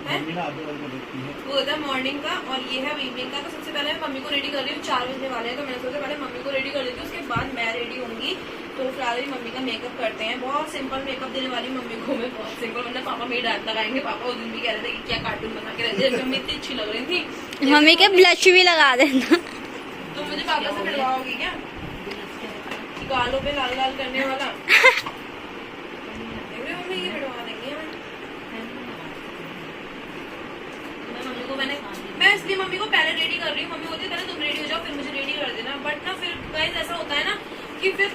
वो होता है मॉर्निंग का और ये है इवनिंग का। तो सबसे पहले मैं मम्मी को रेडी कर रही हूँ, 4 बजने वाले हैं, तो मैंने सोचा पहले मम्मी को रेडी कर लेती हूँ, उसके बाद मैं रेडी होंगी। तो फिलहाल मम्मी का मेकअप करते हैं, बहुत सिंपल मेकअप देने वाली मम्मी को मैं, बहुत सिंपल। वरना पापा मेरी डांट लगाएंगे, पापा उस दिन भी कह रहे थे कि क्या कार्टून बना के रहती है, मम्मी इतनी अच्छी लग रही थी। मम्मी के ब्लश भी लगा देना। तो मुझे पापा से मिलवाओगी क्या गालों पे लाल लाल करने वाला? मम्मी ये मिलवा देंगे मम्मी को। मैं इसलिए मम्मी को पहले रेडी कर रही हूँ। मम्मी बोलती है पहले तुम रेडी हो जाओ फिर मुझे रेडी कर देना, बट ना फिर गाइस ऐसा होता है ना कि फिर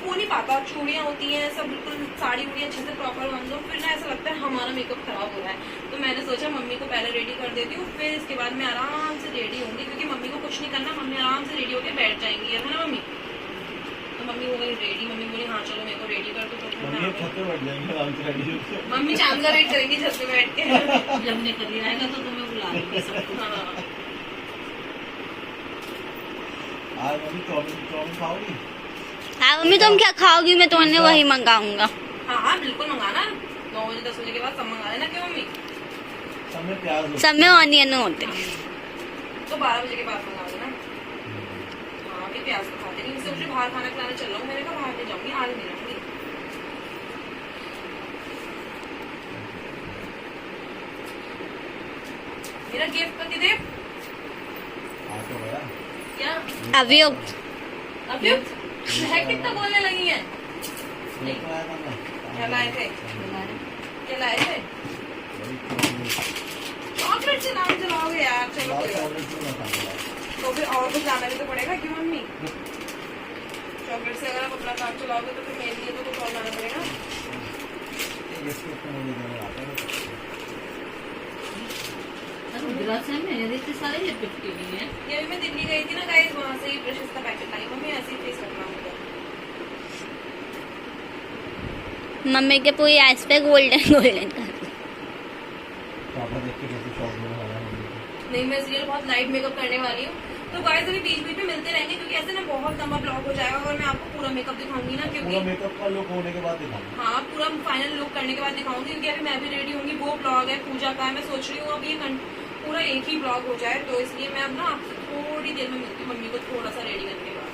हो नहीं पाता। चूड़ियाँ होती हैं सब, बिल्कुल साड़ी उड़ी अच्छे से प्रॉपर बांध दो, फिर ना ऐसा लगता है हमारा मेकअप खराब हो रहा है। तो मैंने सोचा मम्मी को पहले रेडी कर देती हूँ, फिर इसके बाद मैं आराम से रेडी होंगी, क्योंकि मम्मी को कुछ नहीं करना, मम्मी आराम से रेडी होकर बैठ जाएंगी, है ना मम्मी? तो मम्मी हो गई रेडी, मम्मी बोली हाँ चलो मेरे को रेडी कर दो। मम्मी चांद का वेट करेंगी छत पे बैठ के। जब निकल आएगा तो तुम्हें बुला लेंगे सबको। आज मम्मी चाउमीन खाओगी? हाँ मम्मी तुम क्या खाओगी, मैं तुम्हें वही मंगाऊंगा। हाँ हाँ बिल्कुल मंगाना, 9 बजे 10 बजे के बाद सब मंगा लेना। क्यों मम्मी? सब में प्याज सब में ऑनियन होते। तो 12 बजे के बाद मंगा देना। हाँ अभी प्याज तो खाते नहीं, इससे मुझे बाहर खाना खिलाने चल रहा हूँ, मैंने कहा बाहर नहीं जाऊंगी, आज नहीं रहूंगी। मेरा गिफ्ट प्रतिदेव क्या अभियुक्त है कितना बोलने लगी है? क्या लाए थे? क्या लाए थे? चॉकलेट से नाम चलाओगे यार, चलो कोई बात। तो फिर और कुछ लाना भी तो पड़ेगा क्यों मम्मी? चॉकलेट से अगर आप अपना काम चलाओगे तो फिर मेरे लिए तो कुछ और लाना पड़ेगा। सारे ये पिटके भी हैं। ये अभी मैं दिल्ली गई थी ना गाइस, वहाँ से ही ब्रशेस का पैकेट लाई। मम्मी ऐसे ही फेस रखना होगा। मम्मी के पूरी आइस पे गोल्डन गोल्डन कर। नहीं मैं इसलिए बहुत लाइट मेकअप करने वाली हूँ। तो गाइस अभी बीच बीच में मिलते रहेंगे, क्योंकि ऐसे ना बहुत लंबा ब्लॉग हो जाएगा और मैं आपको पूरा मेकअप दिखाऊंगी ना, क्योंकि मेकअप का लुक होने के बाद दिखाऊंगी। हाँ पूरा फाइनल लुक करने के बाद दिखाऊंगी, क्योंकि अभी मैं भी रेडी होंगी। वो ब्लॉग है पूजा का है, मैं सोच रही हूँ अब ये पूरा एक ही ब्लॉग हो जाए, तो इसलिए मैं अब ना आपसे थोड़ी देर में मिलती हूँ मम्मी को थोड़ा सा रेडी करने के बाद।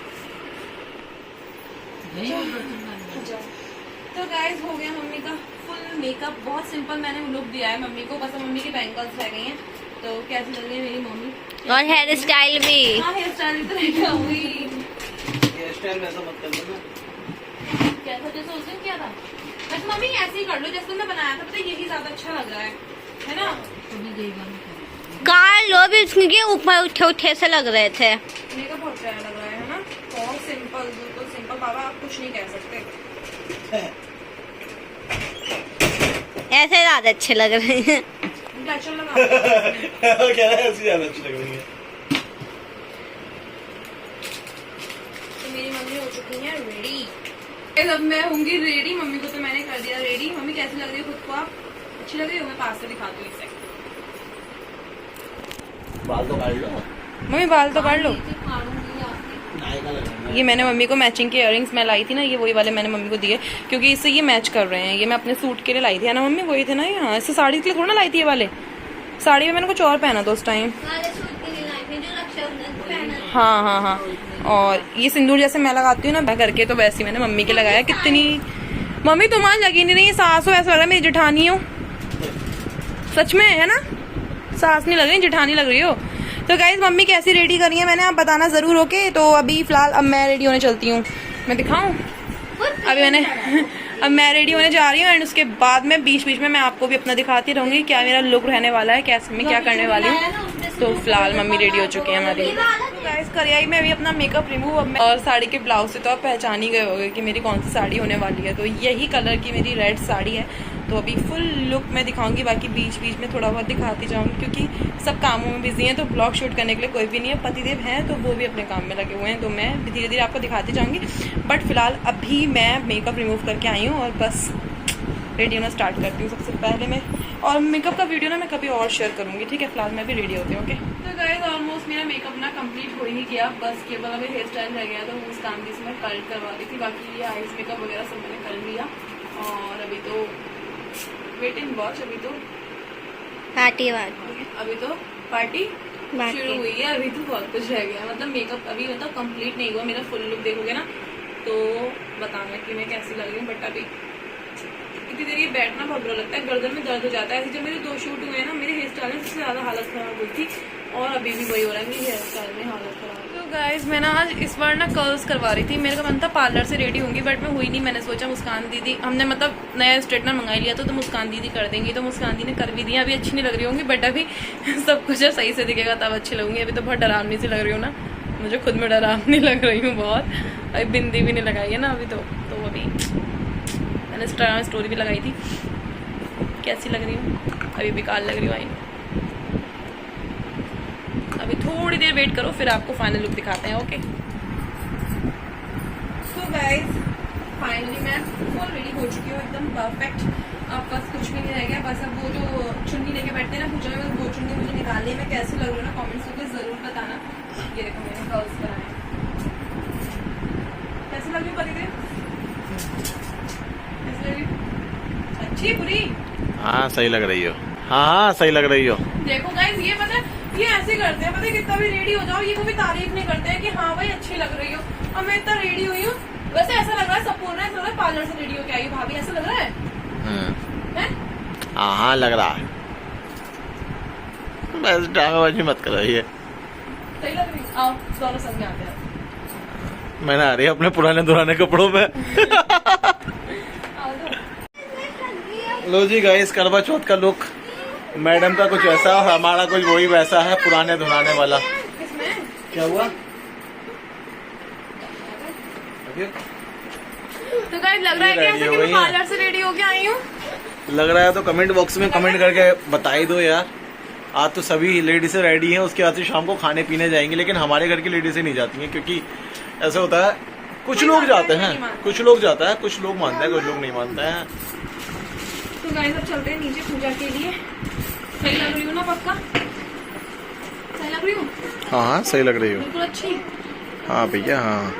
तो गाइस हो गया मम्मी का फुल मेकअप, बहुत सिंपल मैंने लुक दिया है मम्मी को, बस मम्मी की बैंगल्स रह गई हैं। तो कैसी लग रही है मेरी मम्मी? और हेयर स्टाइल भी। हाँ हेयर स्टाइल भी तो रह हुई। हेयर स्टाइल वैसा मत कर देना। कैसा जैसा उस दिन किया था बस मम्मी ऐसे ही कर लो जैसे तुमने बनाया था, पता है यही ज्यादा अच्छा लग रहा है ना? कार लो भी उसके ऊपर उठे उठे से लग रहे थे। मेकअप बहुत प्यारा लग रहा है ना? बहुत सिंपल, बिल्कुल सिंपल। बाबा आप कुछ नहीं कह सकते, ऐसे ज्यादा अच्छे लग रहे हैं। अच्छा लगा। क्या है ऐसी ज्यादा अच्छी लग रही है। तो मेरी मम्मी हो चुकी है रेडी, अब मैं होंगी रेडी। मम्मी को तो मैंने कर दिया रेडी। मम्मी कैसी लग रही है खुद को आप? अच्छी लग रही हो? मैं पास से दिखाती हूँ इसे। बाल तो काट लो मम्मी, बाल तो काट लो। ये मैंने मम्मी को मैचिंग के इयररिंग्स मैं लाई थी ना, ये वही वाले मैंने मम्मी को दिए, क्योंकि इससे ये मैच कर रहे हैं। ये मैं अपने सूट के लिए लाई थी, है ना मम्मी? वही थे ना ये? हाँ इससे साड़ी के लिए थोड़ा ना लाई थी ये वाले। साड़ी में मैंने कुछ और पहना था उस टाइम। हाँ हाँ हाँ। और ये सिंदूर जैसे मैं लगाती हूँ ना करके, तो वैसे मैंने मम्मी के लगाया। कितनी मम्मी तुम आज लगी नहीं रही, सास हो ऐसा लग रहा है मेरी जेठानी हो। सच में है ना, सास नहीं लग रही जेठानी लग रही हो। तो गाइज मम्मी कैसी रेडी कर रही है मैंने, आप बताना जरूर। ओके तो अभी फिलहाल अब मैं रेडी होने चलती हूँ। मैं दिखाऊं अभी मैंने अब मैं रेडी होने जा रही हूँ, एंड उसके बाद में बीच बीच में मैं आपको भी अपना दिखाती रहूंगी क्या मेरा लुक रहने वाला है, कैसे मैं क्या करने वाली हूँ। तो फिलहाल मम्मी रेडी हो चुकी है हमारी। गाइस करियाई में अभी अपना मेकअप रिमूव और साड़ी के ब्लाउज से तो आप पहचान ही गए होंगे कि मेरी कौन सी साड़ी होने वाली है। तो यही कलर की मेरी रेड साड़ी है। तो अभी फुल लुक मैं दिखाऊंगी, बाकी बीच बीच में थोड़ा बहुत दिखाती जाऊंगी, क्योंकि सब कामों में बिजी हैं। तो ब्लॉग शूट करने के लिए कोई भी नहीं है, पतिदेव हैं तो वो भी अपने काम में लगे हुए हैं। तो मैं धीरे धीरे आपको दिखाती जाऊंगी, बट फिलहाल अभी मैं मेकअप रिमूव करके आई हूँ और बस रेडी होना स्टार्ट करती हूँ सबसे पहले मैं। और मेकअप का वीडियो ना मैं कभी और शेयर करूँगी, ठीक है? फिलहाल मैं भी रेडी होती हूँ। ओके तो गाइस ऑलमोस्ट मेरा मेकअप ना कंप्लीट हो ही गया, बस केवल अभी हेयर स्टाइल रह गया। तो उस काम की मैं कट करवा दी थी, बाकी ये आइज मेकअप वगैरह सब मैंने कर लिया। और अभी तो वेट एंड वॉच, अभी तो पार्टी वार्टी अभी तो पार्टी बाकी। शुरू हुई है, अभी तो बहुत कुछ रह गया। मतलब मेकअप अभी मतलब कंप्लीट नहीं हुआ, मेरा फुल लुक देखोगे ना तो बताना कि मैं कैसी लग रही हूँ। बट अभी इतनी देर ये बैठना बहुत बुरा लगता है, गर्दन में दर्द हो जाता है। ऐसे जब मेरे 2 शूट हुए हैं ना, मेरे हेयर स्टाइल में सबसे ज्यादा हालत खराब हुई थी और अभी भी वही हो रहा है, मेरी हेयर स्टाइल में हालत खराब। तो गाइज मैं ना आज इस बार ना कर्ल्स करवा रही थी। मेरे का मन था पार्लर से रेडी होंगी, बट मैं हुई नहीं। मैंने सोचा मुस्कान दीदी, हमने मतलब नया स्ट्रेटनर मंगा लिया तो मुस्कान दीदी कर देंगी, तो मुस्कान दी ने कर भी दिया। अभी अच्छी नहीं लग रही होंगी, बट अभी सब कुछ सही से दिखेगा तब अच्छी लगूंगी। अभी तो बहुत डरावनी सी लग रही हूँ ना, मुझे खुद में डरावनी लग रही हूँ बहुत। अभी बिंदी भी नहीं लगाई है ना अभी तो अभी मैंने स्टोरी भी लगाई थी। कैसी लग रही हूँ? अभी बेकार लग रही हूँ। आई अभी थोड़ी देर वेट करो, फिर आपको फाइनल लुक दिखाते हैं। ओके तो गाइस फाइनली मैं फुल रेडी हो चुकी हूँ, एकदम परफेक्ट। अब बस कुछ भी नहीं रह गया, बस अब वो जो चुन्नी लेके बैठते हैं ना पूजा में, वो चुन्नी मुझे निकालनी है। मैं कैसी लग रही हूँ ना कमेंट्स करके जरूर बताना। ये देखो मैंने कर्ल्स कराए, कैसी लग रही हूँ? पति कैसी लग रही हूँ? अच्छी बुरी? हाँ सही लग रही हो, हाँ सही लग रही हो। देखो गाइस ये पता है ये ऐसे करते हैं, पता है कितना भी रेडी हो जाओ ये कभी तारीफ नहीं करते हैं कि हाँ भाई अच्छी लग रही हो। अब मैं इतना रेडी हुई हूँ, वैसे ऐसा लग रहा है सब बोल रहे हैं, ऐसा लग रहा है पार्लर से रेडी हो के आई भाभी, ऐसा लग रहा है? हाँ लग रहा है। बस ड्रामाबाजी मत करो, ये सही लग रही है? आओ दोनों संग में आते हैं। मैं आ रही अपने पुराने दुराने कपड़ों में। आओ तो। लो जी गाइस, करवा चौथ का लुक मैडम का कुछ ऐसा, हमारा कुछ वही वैसा है, पुराने धुराने वाला। किसमें? क्या हुआ? तो गाइस लग रहा है कि ऐसा कि मैं पार्लर से रेडी होके आई हूँ। लग रहा है तो कमेंट बॉक्स में कमेंट करके बता ही दो यार। आज तो सभी लेडीज रेडी हैं, उसके बाद से शाम को खाने पीने जाएंगे, लेकिन हमारे घर की लेडीज नहीं जाती हैं, क्योंकि ऐसा होता है कुछ लोग जाते हैं, कुछ लोग जाता है, कुछ लोग मानते हैं, कुछ लोग नहीं मानते हैं। तो गाइस अब चलते हैं नीचे पूजा के लिए। सही लग रही हूँ ना? पक्का सही लग रही हूँ? हाँ सही लग रही हो। बिल्कुल अच्छी। हाँ भैया हाँ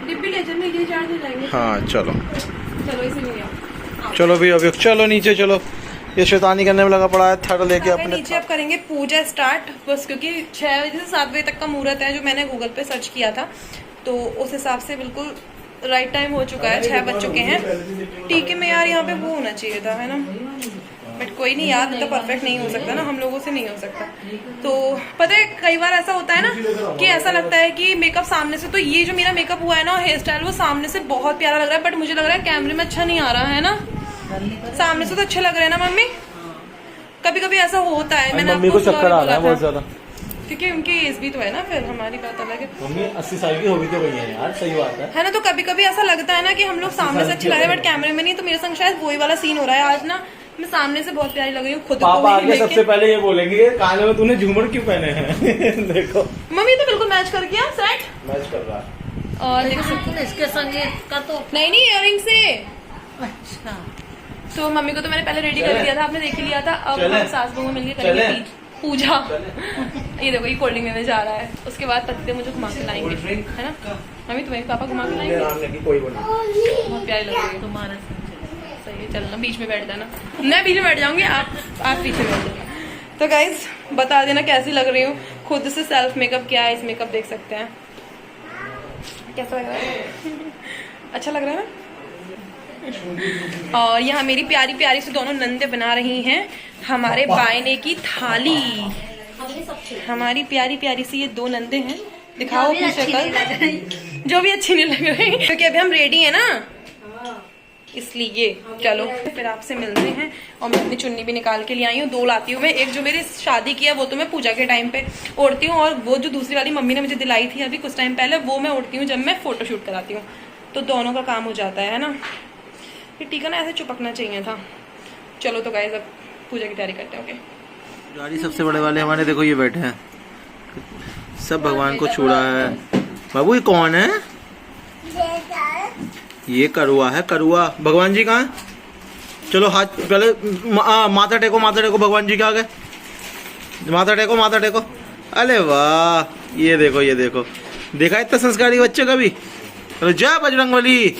डिब्बी ले चलने के लिए चार्ज हो जाएंगे। हाँ चलो चलो इसे ले आओ। चलो भैया, अभी चलो नीचे चलो। ये शैतानी करने में लगा पड़ा है, थर्ड लेके अपने। नीचे अब करेंगे पूजा स्टार्ट, बस क्योंकि 6 बजे से 7 बजे तक का मुहूर्त है, जो मैंने गूगल पे सर्च किया था, तो उस हिसाब से बिल्कुल राइट टाइम हो चुका है। 6 बज चुके हैं। टीके में यार यहाँ पे वो होना चाहिए था, है ना? बट कोई नहीं यार, तो परफेक्ट नहीं हो सकता ना, हम लोगों से नहीं हो सकता। तो पता है कई बार ऐसा होता है ना कि ऐसा लगता है कि मेकअप सामने से, तो ये जो मेरा मेकअप हुआ है ना, हेयर स्टाइल, वो सामने से बहुत प्यारा लग रहा है, बट मुझे लग रहा है कैमरे में अच्छा नहीं आ रहा है ना। सामने से तो अच्छे लग रहे हैं ना मम्मी? कभी कभी ऐसा होता है। मैंने मम्मी को चक्कर आ रहा है बहुत ज्यादा, क्योंकि उनकी एज भी तो है ना, फिर हमारी बात अलग है। मम्मी 80 साल की हो गई तो गई है यार, सही बात है ना? तो कभी कभी ऐसा लगता है ना कि हम लोग सामने से अच्छे लग रहे हैं बट कैमरे में नहीं। तो मेरे संग शायद वही वाला सीन हो रहा है आज ना। मैं सामने से बहुत प्यारी लग रही हूँ खुद को। पापा आगे सबसे पहले ये बोलेंगे कान में तूने झूमर क्यों पहने हैं। देखो मम्मी तो बिल्कुल मैच कर गया सेट। मैच कर रहा है। और देख सकते तुम इसके संगीत का तो नहीं इयररिंग से। अच्छा तो मम्मी को तो मैंने पहले रेडी कर दिया था, आपने देख ही लिया था। अब हम सास बहू मिलकर करेंगे पूजा। ये देखो ये कोल्ड ड्रिंक लेने जा रहा है, उसके बाद पति मुझे घुमा के लाएंगे, है ना मम्मी? तुम्हें पापा घुमा के लाएंगे। बहुत प्यारी लग रही है तुम्हारा सही है। चलना बीच में बैठ जाना, मैं बीच में बैठ जाऊंगी, आप पीछे बैठ जाना। तो गाइज बता देना कैसी लग रही हूँ। खुद से सेल्फ मेकअप किया है, इस मेकअप देख सकते हैं कैसा लग रहा है। अच्छा लग रहा है ना? और यहाँ मेरी प्यारी प्यारी से दोनों नंदे बना रही हैं हमारे बायने की थाली। हमारी प्यारी प्यारी सी ये 2 नंदे हैं। दिखाओ अपनी शक्ल, जो भी अच्छी नहीं लग रही, क्योंकि अभी हम रेडी है ना इसलिए। चलो फिर आपसे मिलते हैं। और मैं अपनी चुन्नी भी निकाल के ले आई हूँ, 2 लाती हूँ मैं। एक जो मेरी शादी की है वो तो मैं पूजा के टाइम पे ओढ़ती हूँ, और वो जो दूसरी वाली मम्मी ने मुझे दिलाई थी अभी कुछ टाइम पहले, वो मैं ओढ़ती हूँ जब मैं फोटोशूट कराती हूँ। तो दोनों का काम हो जाता है ना। ये टीका ना ऐसे चिपकना चाहिए था। चलो तो गाइस अब पूजा की तैयारी करते हैं। ओके गाड़ी सबसे बड़े वाले हमारे देखो ये बैठे हैं, सब भगवान को छू रहा है। बाबू ये कौन है? ये करुआ है, करुआ। भगवान जी कहाँ? चलो हाथ पहले माथा टेको, माथा टेको भगवान जी के आगे, माथा टेको, माथा टेको। अरे वाह, ये देखो ये देखो, देखा इतना संस्कारी बच्चे कभी? जय बजरंगबली।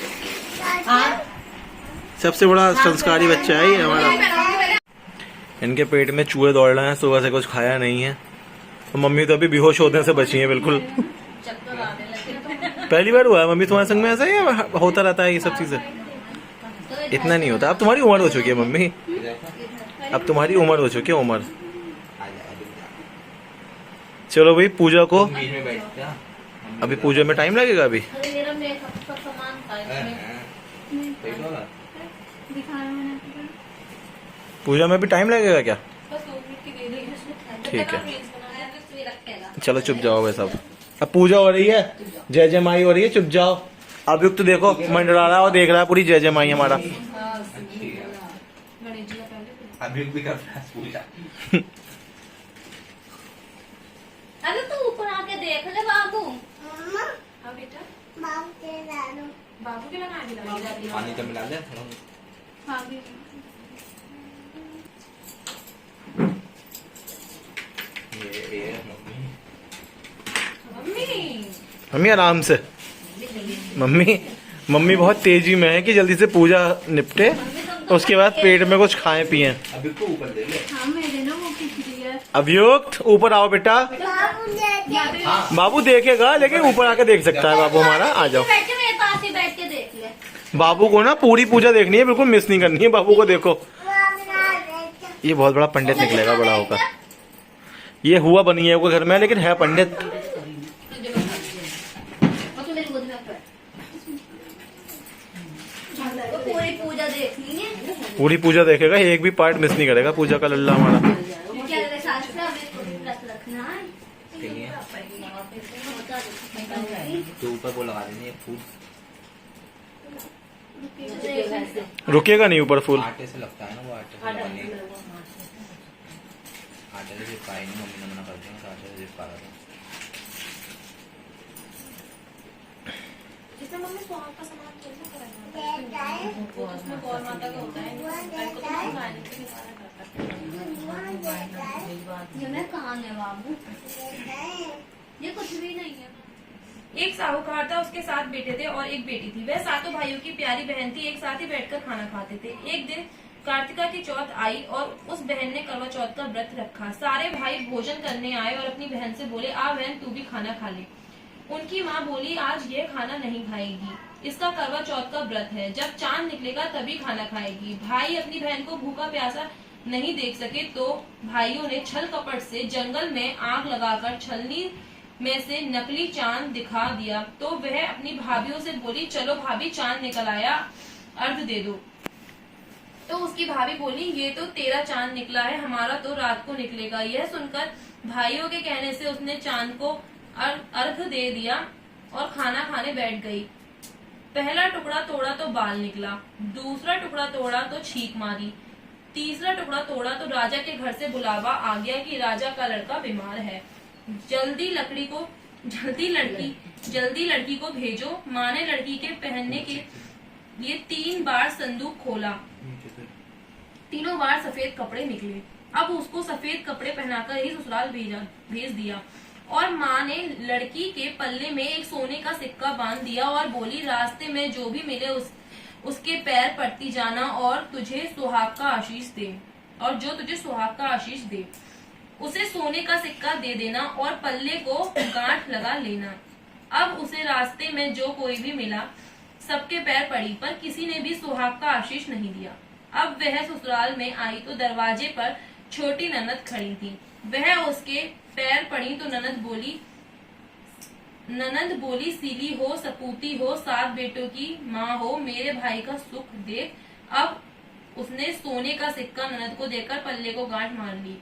सबसे बड़ा संस्कारी बच्चा है ये हमारा। इनके पेट में चूहे दौड़ रहे हैं, सुबह से कुछ खाया नहीं है। तो मम्मी तो अभी बेहोश होने से बची है बिल्कुल। चक्कर आने लगे। पहली बार हुआ है मम्मी तुम्हारे संग में ऐसा, या होता रहता है ये सब चीजें? इतना नहीं होता। अब तुम्हारी उम्र हो चुकी है मम्मी, अब तुम्हारी उम्र हो चुकी है, उम्र। चलो भाई पूजा को, अभी पूजा में टाइम लगेगा अभी। अरे मेरा मेकअप का सामान था इसमें। पूजा में भी टाइम लगेगा क्या? बस 2 मिनट की देरी है इसमें। ठीक है। रील्स बनाया है, तो ये रखेगा। चलो चुप जाओ भाई सब। अब पूजा हो रही है, जय जय माई हो रही है, चुप जाओ। अभियुक्त तो देखो मंडरा रहा है और देख रहा है पूरी जय जय माई हमारा। गणेश जी का पहले। अभियुक्त भी कर रहा है पूजा। अरे तू ऊपर आके देख ले बाबू। हाँ बेटा, बाबू के लगा दी। पानी तो मिला दे थोड़ा। हाँ भी। ये मम्मी। मम्मी मम्मी आराम से। मम्मी बहुत तेजी में है कि जल्दी से पूजा निपटे, उसके बाद पेट में कुछ खाएं पिए। अभियुक्त को ऊपर दे ले। हाँ मेरे ना वो खिचड़ी है। अभियुक्त ऊपर आओ बेटा। बाबू देखेगा लेकिन ऊपर आके देख सकता है बाबू हमारा। आ जाओ। बैठ के मेरे पास ही बैठ के देख ले। बाबू को ना पूरी पूजा देखनी है, बिल्कुल मिस नहीं करनी है। बाबू को देखो, ये बहुत बड़ा पंडित निकलेगा बड़ा होकर। ये हुआ बनी है वो घर में, लेकिन है पंडित। और तू मेरी गोद में बैठ। तो पूरी पूजा देखनी है। पूरी पूजा देखेगा, एक भी पार्ट मिस नहीं करेगा पूजा का लल्ला हमारा। क्या तेरे शास्त्र हमें व्रत रखना है। चाहिए तो ऊपर वो लगा देनी है फूल। रुकेगा नहीं ऊपर फूल। आटे से लगता है ना वो, आटे से लगाने। आटे से चिपकाए नहीं, मम्मी ने मना कर दिया तो आटे से चिपका रहा था। इसमें मम्मी स्वाहा का सामान कैसे कराना? वो उसमें गौर माता का होता है। को तो हम गाने से निकाला करता ये मैं कान है बाबू। ये कुछ भी नहीं है। एक साहूकार था, उसके 7 बेटे थे और एक बेटी थी। वह सातों भाइयों की प्यारी बहन थी, एक साथ ही बैठकर खाना खाते थे। एक दिन कार्तिका की चौथ आई और उस बहन ने करवा चौथ का व्रत रखा। सारे भाई भोजन करने आए और अपनी बहन से बोले, आ बहन तू भी खाना खा ले। उनकी माँ बोली, आज ये खाना नहीं खाएगी, इसका करवा चौथ का व्रत है, जब चांद निकलेगा तभी खाना खाएगी। भाई अपनी बहन को भूखा प्यासा नहीं देख सके तो भाइयों ने छल कपट से जंगल में आग लगाकर छलनी में से नकली चांद दिखा दिया। तो वह अपनी भाभीियों से बोली, चलो भाभी चांद निकल आया, अर्घ दे दो। तो उसकी भाभी बोली, ये तो तेरा चांद निकला है, हमारा तो रात को निकलेगा। यह सुनकर भाइयों के कहने से उसने चांद को अर्घ दे दिया और खाना खाने बैठ गई। पहला टुकड़ा तोड़ा तो बाल निकला, दूसरा टुकड़ा तोड़ा तो छींक मारी, तीसरा टुकड़ा तोड़ा तो राजा के घर से बुलावा आ गया कि राजा का लड़का बीमार है, जल्दी लड़की को भेजो। माँ ने लड़की के पहनने के लिए 3 बार संदूक खोला, तीनों बार सफेद कपड़े निकले। अब उसको सफेद कपड़े पहनाकर ही ससुराल भेज दिया और माँ ने लड़की के पल्ले में एक सोने का सिक्का बांध दिया और बोली, रास्ते में जो भी मिले उसके पैर पड़ती जाना और तुझे सुहाग का आशीष दे, और जो तुझे सुहाग का आशीष दे उसे सोने का सिक्का दे देना और पल्ले को गांठ लगा लेना। अब उसे रास्ते में जो कोई भी मिला सबके पैर पड़ी, पर किसी ने भी सुहाग का आशीष नहीं दिया। अब वह ससुराल में आई तो दरवाजे पर छोटी ननद खड़ी थी। वह उसके पैर पड़ी तो ननद बोली, सीली हो, सपूती हो, 7 बेटों की माँ हो, मेरे भाई का सुख देख। अब उसने सोने का सिक्का ननद को देकर पल्ले को गांठ मार ली।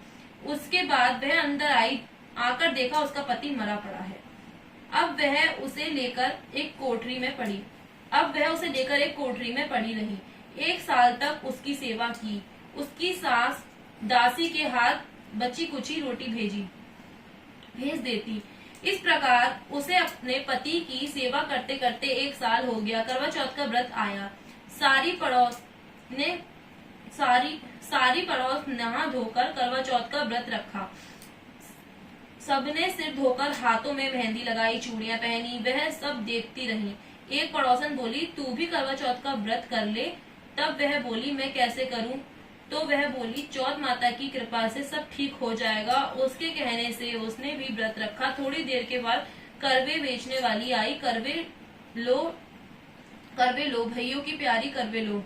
उसके बाद वह अंदर आई, आकर देखा उसका पति मरा पड़ा है। अब वह उसे लेकर एक कोठरी में पड़ी रही। 1 साल तक उसकी सेवा की। उसकी सास दासी के हाथ बची कुची रोटी भेज देती। इस प्रकार उसे अपने पति की सेवा करते करते 1 साल हो गया। करवा चौथ का व्रत आया। सारी पड़ोस नहा धोकर करवा चौथ का व्रत रखा। सबने सिर धोकर हाथों में मेहंदी लगाई, चूड़ियां पहनी। वह सब देखती रही। एक पड़ोसन बोली, तू भी करवा चौथ का व्रत कर ले। तब वह बोली, मैं कैसे करूं? तो वह बोली, चौथ माता की कृपा से सब ठीक हो जाएगा। उसके कहने से उसने भी व्रत रखा। थोड़ी देर के बाद करवे बेचने वाली आई। करवे लो भैयों की प्यारी करवे लो।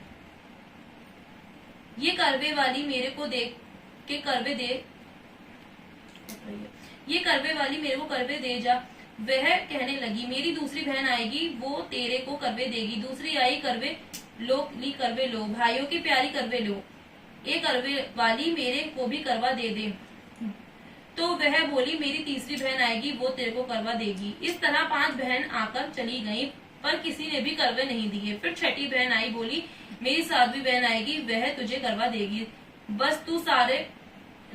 ये करवे वाली मेरे को देख के करवे दे, ये करवे वाली मेरे को करवे दे जा। वह कहने लगी, मेरी दूसरी बहन आएगी, वो तेरे को करवे देगी। दूसरी आई, करवे लो, ली करवे लो, भाइयों की प्यारी करवे लो। ये करवे वाली मेरे को भी करवा दे दे। तो वह बोली, मेरी तीसरी बहन आएगी, वो तेरे को करवा देगी। इस तरह 5 बहन आकर चली गईं, पर किसी ने भी करवे नहीं दिए। फिर छठी बहन आई, बोली, मेरी 7वीं बहन आएगी, वह तुझे करवा देगी। बस तू सारे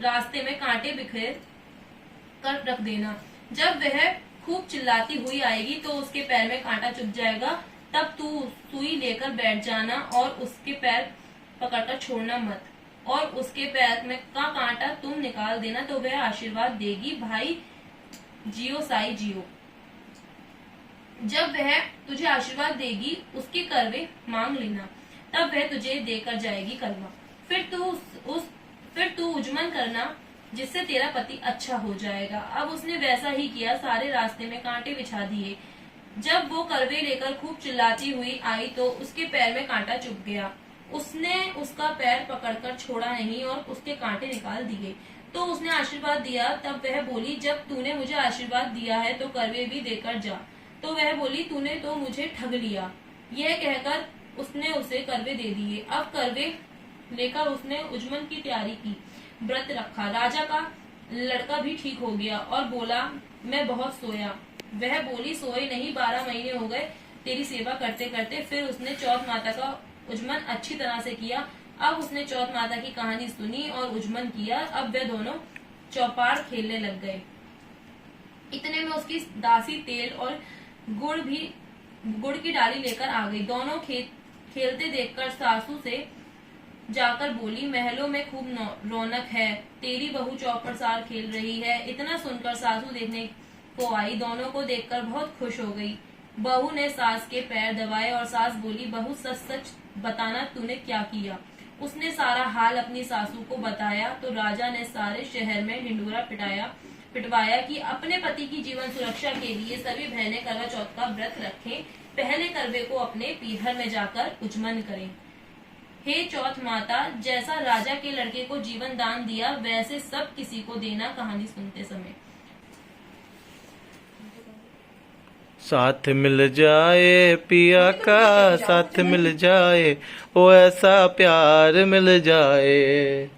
रास्ते में कांटे बिखेर कर रख देना। जब वह खूब चिल्लाती हुई आएगी तो उसके पैर में कांटा चुभ जाएगा। तब तू सुई लेकर बैठ जाना और उसके पैर पकड़कर छोड़ना मत, और उसके पैर में का कांटा तुम निकाल देना तो वह आशीर्वाद देगी, भाई जियो साई जियो। जब वह तुझे आशीर्वाद देगी, उसके करवे मांग लेना, तब वह तुझे देकर जाएगी करवा। फिर तू उजमन करना, जिससे तेरा पति अच्छा हो जाएगा। अब उसने वैसा ही किया। सारे रास्ते में कांटे बिछा दिए। जब वो करवे लेकर खूब चिल्लाती हुई आई तो उसके पैर में कांटा चुभ गया। उसने उसका पैर पकड़कर छोड़ा नहीं और उसके कांटे निकाल दिए। तो उसने आशीर्वाद दिया। तब वह बोली, जब तूने मुझे आशीर्वाद दिया है तो करवे भी देकर जा। तो वह बोली, तूने तो मुझे ठग लिया। यह कहकर उसने उसे करवे दे दिए। अब करवे लेकर उसने उजमन की तैयारी की, व्रत रखा। राजा का लड़का भी ठीक हो गया और बोला, मैं बहुत सोया। वह बोली, सोए नहीं, 12 महीने हो गए तेरी सेवा करते करते। फिर उसने चौथ माता का उजमन अच्छी तरह से किया। अब उसने चौथ माता की कहानी सुनी और उजमन किया। अब वे दोनों चौपाड़ खेलने लग गए। इतने में उसकी दासी तेल और गुड़ की डाली लेकर आ गई। दोनों खेलते देखकर सासू से जाकर बोली, महलों में खूब रौनक है, तेरी बहू चौपड़ साल खेल रही है। इतना सुनकर सासू देखने को आई। दोनों को देखकर बहुत खुश हो गई। बहू ने सास के पैर दबाए और सास बोली, बहू सच सच बताना तूने क्या किया। उसने सारा हाल अपनी सासू को बताया तो राजा ने सारे शहर में ढिंडोरा पिटवाया कि अपने पति की जीवन सुरक्षा के लिए सभी बहनें करवा चौथ का व्रत रखें। पहले करवे को अपने पीहर में जाकर उजमन करें। हे चौथ माता, जैसा राजा के लड़के को जीवन दान दिया वैसे सब किसी को देना। कहानी सुनते समय साथ मिल जाए पिया का, साथ मिल जाए, ओ ऐसा प्यार मिल जाए।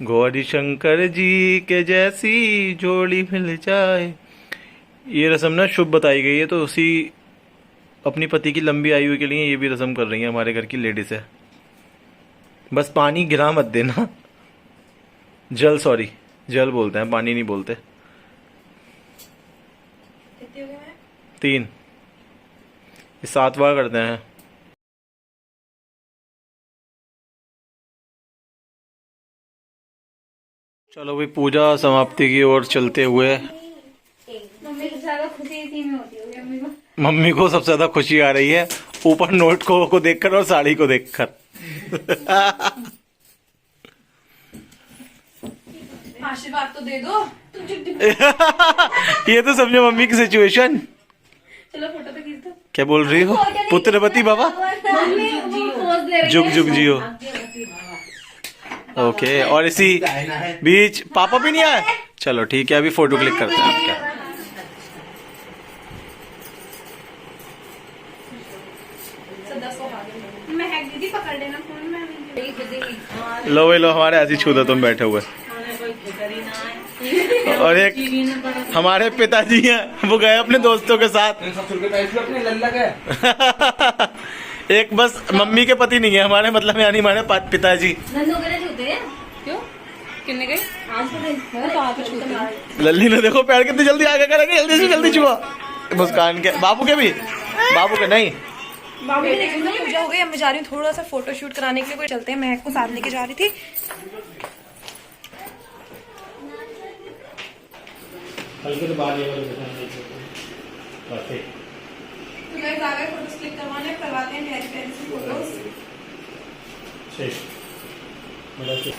गौरी शंकर जी के जैसी जोड़ी मिल जाए। ये रस्म ना शुभ बताई गई है, तो उसी अपनी पति की लंबी आयु के लिए ये भी रस्म कर रही है हमारे घर की लेडीज है। बस पानी गिरा मत देना। जल बोलते हैं, पानी नहीं बोलते। 3 ये 7 बार करते हैं। चलो भाई, पूजा समाप्ति की ओर चलते हुए मम्मी को ज्यादा खुशी इसी में होती होगी। मम्मी को मम्मी को सबसे ज्यादा खुशी आ रही है ऊपर नोट को देखकर और साड़ी को देखकर। आशीर्वाद तो दे दो। ये तो समझो मम्मी की सिचुएशन। चलो फोटो तो खींच दो। क्या बोल रही हो? पुत्रवती बाबा जुग जुग जियो। ओके, और इसी बीच पापा भी नहीं आए। चलो ठीक है, अभी फोटो क्लिक करते हैं आपके। महक दीदी पकड़ लेना फोन में। लो भाई लो, हमारे ऐसी छू दो तुम बैठे हुए। और एक हमारे पिताजी हैं, वो गए अपने दोस्तों के साथ। एक बस मम्मी के पति नहीं है हमारे, मतलब यानी हमारे पिताजी। क्यों? किन्ने गए? लल्ली ने देखो पैर कितनी जल्दी आगे करेंगे, जल्दी से जल्दी छुआ। मुस्कान के बाबू के भी, बाबू के नहीं। बाबू ने पूजा हो गई। अब मैं जा रही हूँ थोड़ा सा फोटो शूट कराने के लिए। कोई चलते हैं, महक को साथ लेके जा रही थी। हल्के बाल तो गाइस आ गए फोटोज क्लिक करवाने, करवाते हैं प्यारी प्यारी सी फोटोज। सारी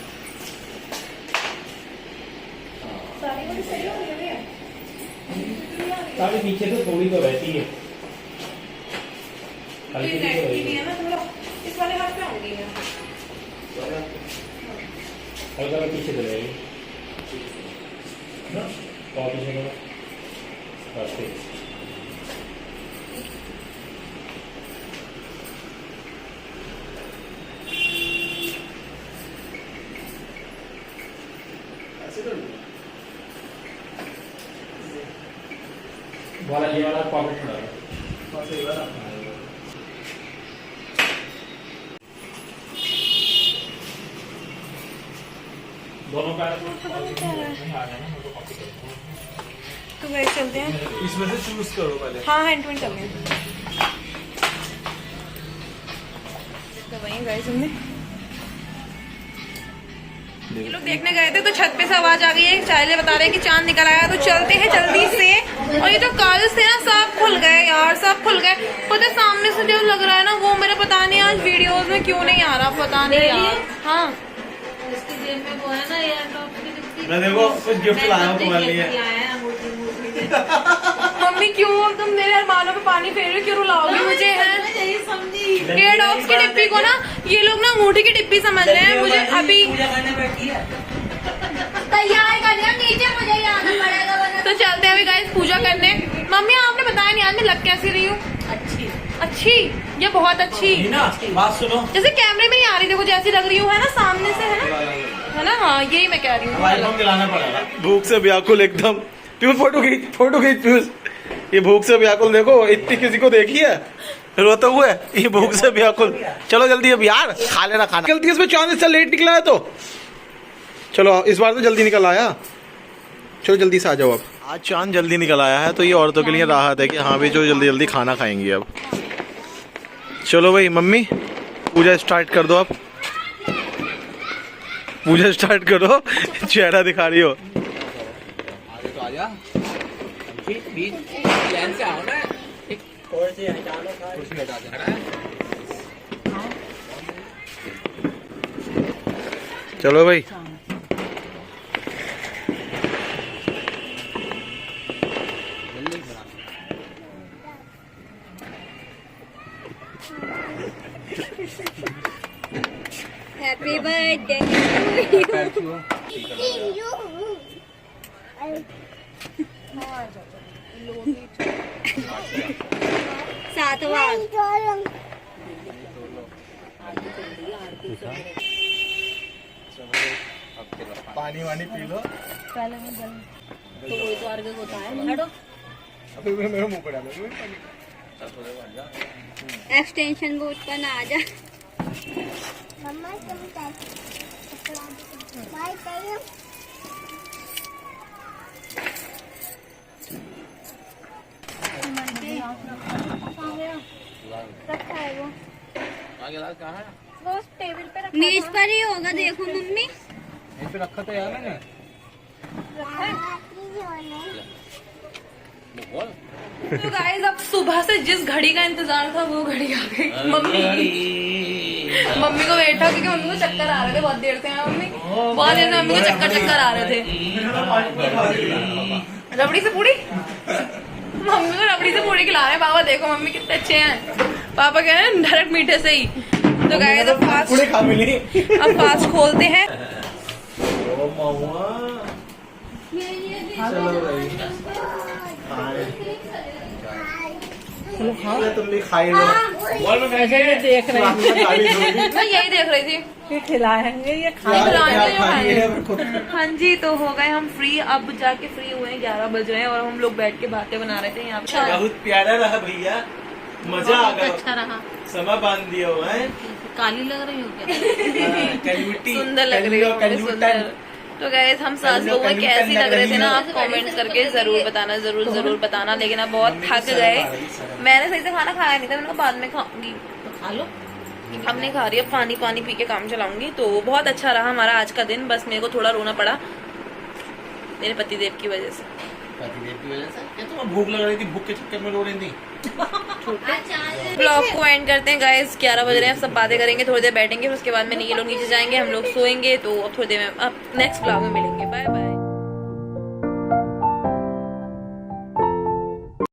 पीछे तो थोड़ी तो रहती है, हल्की सी तो रहती है। इस वाले हाथ पे आऊंगी मैं। हल्का पीछे तो रहेगी ना, और पीछे करो बस ठीक। वाला ये वाला पॉकेट में डालो। दोनों पैर नहीं आ जाना, मेरे को कॉपी करो। तो गए चलते हैं। इसमें से चूज करो पहले। हाँ हैंड टू हैंड चलते हैं। तो वहीं गए हमने, ये लोग देखने गए थे तो छत पे से आवाज आ गई है, चाइले बता रहे हैं कि चांद निकल आया, तो चलते हैं जल्दी से। और ये तो कागज थे ना सब खुल गए यार, सब खुल गए। पता है सामने से जो लग रहा है ना वो मेरा पता नहीं आज वीडियोस में क्यों नहीं आ रहा, पता नहीं यार। हाँ इसकी जेब में वो है ना एयर ड्रॉप की डिब्बी। मैं देखो कुछ गिफ्ट लाया हूँ तुम्हारे लिए। मम्मी क्यों तुम मेरे अरमानों पे पानी फेर रहे हो, क्यों रुलाओगे मुझे? है एयर डॉग्स की डिब्बी को ना ये लोग ना अंगूठी की डिब्बी समझ रहे हैं मुझे। अभी तैयार कर लिया, नीचे मुझे ही आना पड़ेगा वरना तो चलते हैं अभी गाइस पूजा करने। मम्मी आपने बताया नहीं आज मैं लग कैसी रही हूँ? अच्छी ये बहुत अच्छी ना बात सुनो, जैसे कैमरे में ही आ रही, देखो जैसी लग रही हूँ है ना सामने से, है ना। हाँ यही मैं कह रही हूँ। आईफोन दिलाना पड़ेगा। भूख से व्याकुल एकदम। पीयूष फोटो खींच पीयूष। ये भूख से व्याकुल देखो, इतनी किसी को देखी है रोते हुए, ये भूख से व्याकुल। चलो जल्दी अब यार खा लेना खाना। गलती इसमें चांद इससे लेट निकला है तो चलो इस बार तो जल्दी निकल आया। चलो जल्दी से आ जाओ अब। आज चांद जल्दी निकल आया है तो ये औरतों के लिए राहत है कि हाँ भी जो जल्दी जल्दी खाना खाएंगी अब। चलो भाई मम्मी पूजा स्टार्ट कर दो अब, पूजा स्टार्ट करो। चेहरा दिखा रही हो। आगे तो आजा, बीच लाइन से आओ ना, एक कुर्सी हटा देना है। चलो भाई हैप्पी बर्थडे सात बार पानी वानी पी लो। पहले मैं जल तो वही तो अर्घ होता है। हटो अभी मेरे मुंह पे डालो। एक्सटेंशन बोर्ड पर ना आ जा। नीच पर ही होगा, देखो मम्मी। पे रखा तो यार मैंने। तो गाइस अब सुबह से जिस घड़ी का इंतजार था वो घड़ी आ गई। मम्मी को वेट था क्योंकि मम्मी को चक्कर आ रहे थे बहुत देर से। मम्मी बहुत देर से मम्मी को चक्कर आ रहे थे। रबड़ी से पूड़ी, मम्मी को रबड़ी से पूड़ी खिला रहे हैं। पापा देखो मम्मी कितने अच्छे हैं। पापा कह रहे हैं डायरेक्ट मीठे से ही। तो गाइस अब फास्ट खोलते हैं। चलो खा ले, तुम भी खाई लो। ऐसे ही देख रहे हैं, मैं यही देख रही थी खिलाएंगे ये हाँ जी। तो हो गए हम फ्री, अब जाके फ्री हुए हैं, 11 बज रहे हैं और हम लोग बैठ के बातें बना रहे थे यहाँ पे। बहुत प्यारा रहा भैया, मजा आ गया। अच्छा रहा। समय बांध दिया हुआ है। काली लग रही हो क्या? सुंदर लग रही हो, बड़े सुंदर। तो गाइस हम सास लोगों में कैसी लग रहे थे ना, आप कमेंट्स करके जरूर बताना, जरूर बताना। लेकिन अब बहुत थक गए, मैंने सही से खाना खाया नहीं था, मैंने कहा बाद में खाऊंगी। तो खा लो। अब नहीं खा रही, अब पानी पी के काम चलाऊंगी। तो बहुत अच्छा रहा हमारा आज का दिन, बस मेरे को थोड़ा रोना पड़ा मेरे पतिदेव की वजह से। पतिदेव की वजह से? क्या तुम्हें भूख लग रही थी, भूख के चक्कर में रो रही थी? ब्लॉग को एंड करते हैं गाइस, 11 बज रहे हैं, अब सब बातें करेंगे, थोड़ी देर बैठेंगे, फिर उसके बाद में ये लोग नीचे जाएंगे, हम लोग सोएंगे। तो अब थोड़ी देर में अब नेक्स्ट ब्लॉग में मिलेंगे। Bye bye.